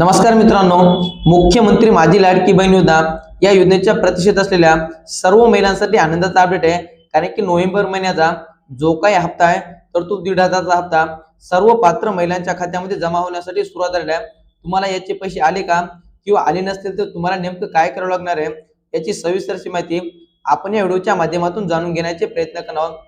नमस्कार मित्रांनो, मुख्यमंत्री माझी लाडकी बहीण योजना या योजनेच्या प्रतिष्ठेत असलेल्या सर्व महिलांसाठी आनंदाचा अपडेट आहे। कारण की नोव्हेंबर महिन्याचा जो काही हप्ता आहे तर तो 1,500चा हप्ता सर्व पात्र महिलांच्या खात्यामध्ये जमा होण्यासाठी सुरुवात झालेला आहे। तुम्हाला याचे पैसे आले का किंवा आले नसतील तर तुम्हाला नेमकं काय करावं लागणार आहे याची सविस्तरची माहिती आपण या व्हिडिओच्या माध्यमातून जाणून घेण्याचे प्रयत्न करणार आहोत।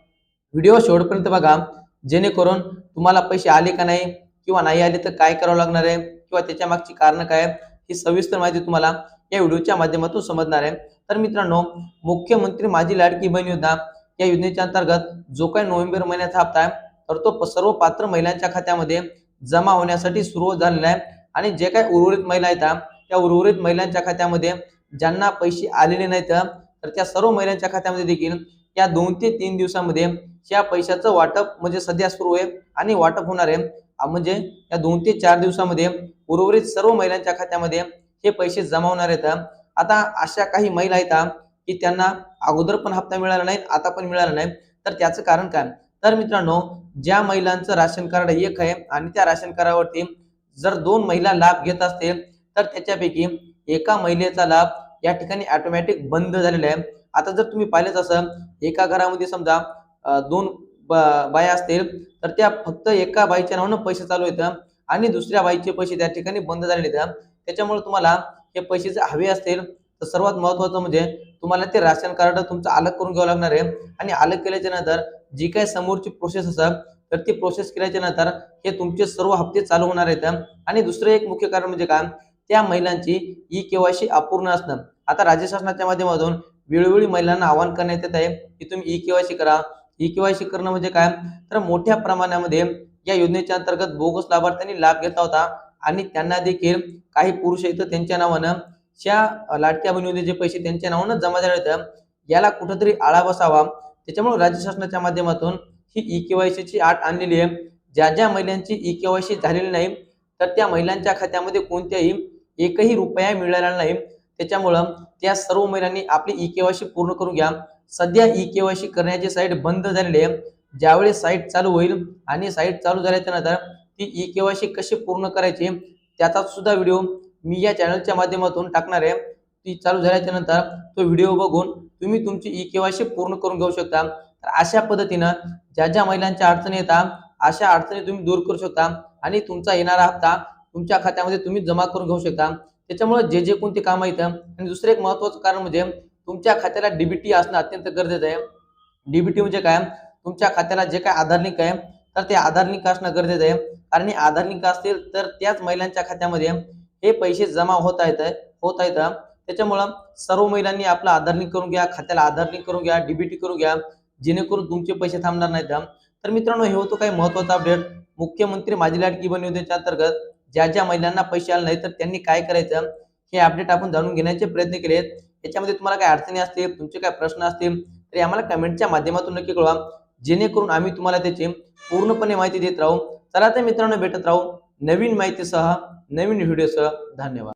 व्हिडिओ शेवटपर्यंत बघा, जेणेकरून तुम्हाला पैसे आले का नाही किंवा नाही आले तर काय करावं लागणार आहे किंवा त्याच्या मागची कारण काय ही सविस्तर माहिती तुम्हाला या व्हिडिओच्या माध्यमातून समजणार आहे। तर मित्रांनो, मुख्यमंत्री माझी लाडकी बहीण योजना या योजनेच्या अंतर्गत जो काही नोव्हेंबर महिन्याचा हप्ता आहे तर तो सर्व पात्र महिलांच्या खात्यामध्ये जमा होण्यासाठी सुरू झालेला आहे। आणि जे काही उर्वरित महिला आहेत त्या उर्वरित महिलांच्या खात्यामध्ये ज्यांना पैसे आलेले नाहीत तर त्या सर्व महिलांच्या खात्यामध्ये देखील या 2 ते 3 दिवसांमध्ये या पैशाचं वाटप म्हणजे सध्या सुरू आहे आणि वाटप होणार आहे। म्हणजे या 2 ते 4 दिवसांमध्ये उर्वरित सर्व महिलांच्या खात्यामध्ये हे पैसे जमा होणार आहेत। आता अशा काही महिला आहेत की त्यांना अगोदर पण हप्ता मिळाला नाही, आता पण मिळाला नाही, तर त्याचं कारण काय? तर मित्रांनो, ज्या महिलांचं राशन कार्ड एक आहे आणि त्या राशन कार्डावरती जर 2 महिला लाभ घेत असतील तर त्याच्यापैकी एका महिलेचा लाभ या ठिकाणी ऑटोमॅटिक बंद झालेला आहे। आता जर तुम्ही पाहिलेच असं, एका घरामध्ये समजा 2 बाया असतील तर त्या फक्त एका बाईच्या नावानं पैसे चालू आहेत आणि दुसऱ्या बाईचे पैसे त्या ठिकाणी बंद झालेले आहेत। त्याच्यामुळे तुम्हाला हे पैसे जर हवे असतील तर सर्वात महत्त्वाचं म्हणजे तुम्हाला ते राशन कार्ड तुमचं अलग करून घ्यावं लागणार आहे। आणि अलग केल्याच्या नंतर जी काही समोरची प्रोसेस असेल तर ती प्रोसेस केल्याच्या नंतर हे तुमचे सर्व हप्ते चालू होणार आहेत। आणि दुसरं एक मुख्य कारण म्हणजे काय, त्या महिलांची ई-केवायसी अपूर्ण असणं। आता राज्य शासनाच्या माध्यमातून वेळोवेळी महिलांना आवाहन करण्यात येत आहे की तुम्ही ई-केवायसी करा। ई-केवायसी करणं म्हणजे काय, तर मोठ्या प्रमाणामध्ये या योजनेच्या अंतर्गत बोगस लाभार्थ्यांनी लाभ घेतला होता आणि त्यांना देखील काही पुरुष आहेत त्यांच्या नावानं त्या लाडक्या बहीण योजनेचे पैसे त्यांच्या नावानं जमा झाले होते। याला कुठेतरी आळा बसावा, त्याच्यामुळे राज्य शासनाच्या माध्यमातून ही ई-केवायसीची अट आणलेली आहे। ज्या महिलांची ई-केवायसी झालेली नाही तर त्या महिलांच्या खात्यामध्ये कोणत्याही एकही रुपया मिळालेला नाही। त्याच्यामुळे त्या सर्व महिलांनी आपली ई-केवायसी पूर्ण करून घ्या। सध्या ई-केवायसी करण्याची साईट बंद झालेली आहे। ज्यावेळी साईट चालू होईल आणि साईट चालू झाल्याच्या नंतर ती ई-केवायसी कशी पूर्ण करायची त्याचा सुद्धा व्हिडिओ मी या चॅनलच्या माध्यमातून टाकणार आहे। ती चालू झाल्याच्या नंतर तो व्हिडिओ बघून तुम्ही तुमची ई-केवायसी पूर्ण करून घेऊ शकता। तर अशा पद्धतीनं ज्या महिलांच्या अडचणी येतात अशा अडचणी तुम्ही दूर करू शकता आणि तुमचा येणारा हप्ता तुमच्या खात्यामध्ये तुम्ही जमा करून घेऊ शकता। त्याच्यामुळे जे कोणते काम आहेत आणि दुसरं एक महत्त्वाचं कारण म्हणजे तुमच्या खात्याला डीबीटी असणं अत्यंत गरजेचं आहे। डीबीटी म्हणजे काय, तुमच्या खात्याला जे काय आधार लिंक आहे तर ते आधार लिंक असणं गरजेचं आहे। कारण हे आधार लिंक असतील तर त्याच महिलांच्या खात्यामध्ये हे पैसे जमा होत आहेत। त्याच्यामुळं सर्व महिलांनी आपला आधार लिंक करून घ्या, खात्याला आधार लिंक करून घ्या, डीबीटी करून घ्या, जेणेकरून तुमचे पैसे थांबणार नाहीत। तर मित्रांनो, हे होतं काही महत्त्वाचं अपडेट मुख्यमंत्री माझी लाडकी बहीण योजनेच्या अंतर्गत ज्या महिलांना पैसे आले नाही तर त्यांनी काय करायचं हे अपडेट आपण जाणून घेण्याचे प्रयत्न केलेत। याच्यामध्ये तुम्हाला काही अडचणी असतील, तुमचे काही प्रश्न असतील तर आम्हाला कमेंटच्या माध्यमातून नक्की कळवा, जेणेकरून आम्ही तुम्हाला त्याची पूर्णपणे माहिती देत राहू। चला तर मित्रांनो, भेटत राहू नवीन माहितीसह, नवीन व्हिडिओसह। धन्यवाद।